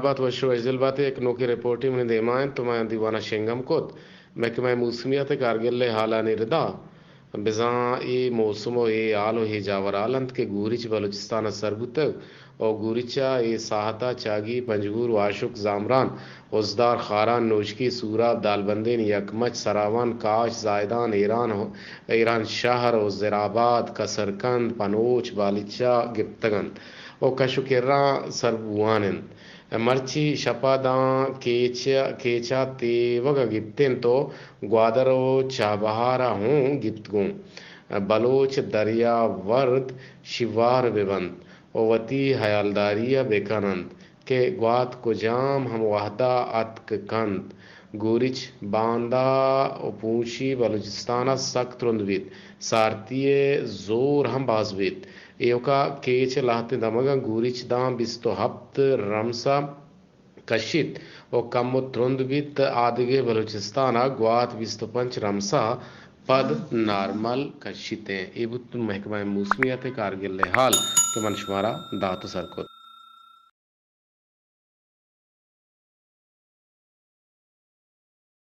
बात वशो अजल बात एक नोकी रिपोर्टिंग में देमायन तो मैं दीवाना शेंगम कोत महकमा मौसमियात कारगिल हाला निरदा बिजा ए मौसमो ए आलो हे जावरालंत के गुरिच बलूचिस्तान सरबुत और गुरिचा ए साहता चागी पंजगूर वाशुक जामरान उजदार खारान नोशकी सूराब दालबंदीन यकमच सरावन काश जायदान ईरान शहर और ज़राबाद कसरकंद पनोच बालिचा गिप्तगंद और कशुकेरा सरबुआनन मर्ची शपादा केचा तेवग गिप्तेन तो ग्वादरो चाबहारा हूँ गिप्तगुं बलोच दरिया वर्द शिवार विबंद ओवती हयालदारिया बेकानंद के ग्वात को जाम हम वाहदा अतक कंद गुरिच बांदा पूंची बलूचिस्ताना सख्त रुंदवित सारतीय जोर हम बाजवित एवका केच लाहते दमगा गुरिच दाम बिस्तो हफ्त रमसा कशित और कम त्रुंदवित आदिगे बलूचिस्ताना ग्वात बिस्तो पंच रमसा पद नार्मल कशिते एबुत महकमा मौसमियात कारगिल हाल के मनशुमारा दातो सरको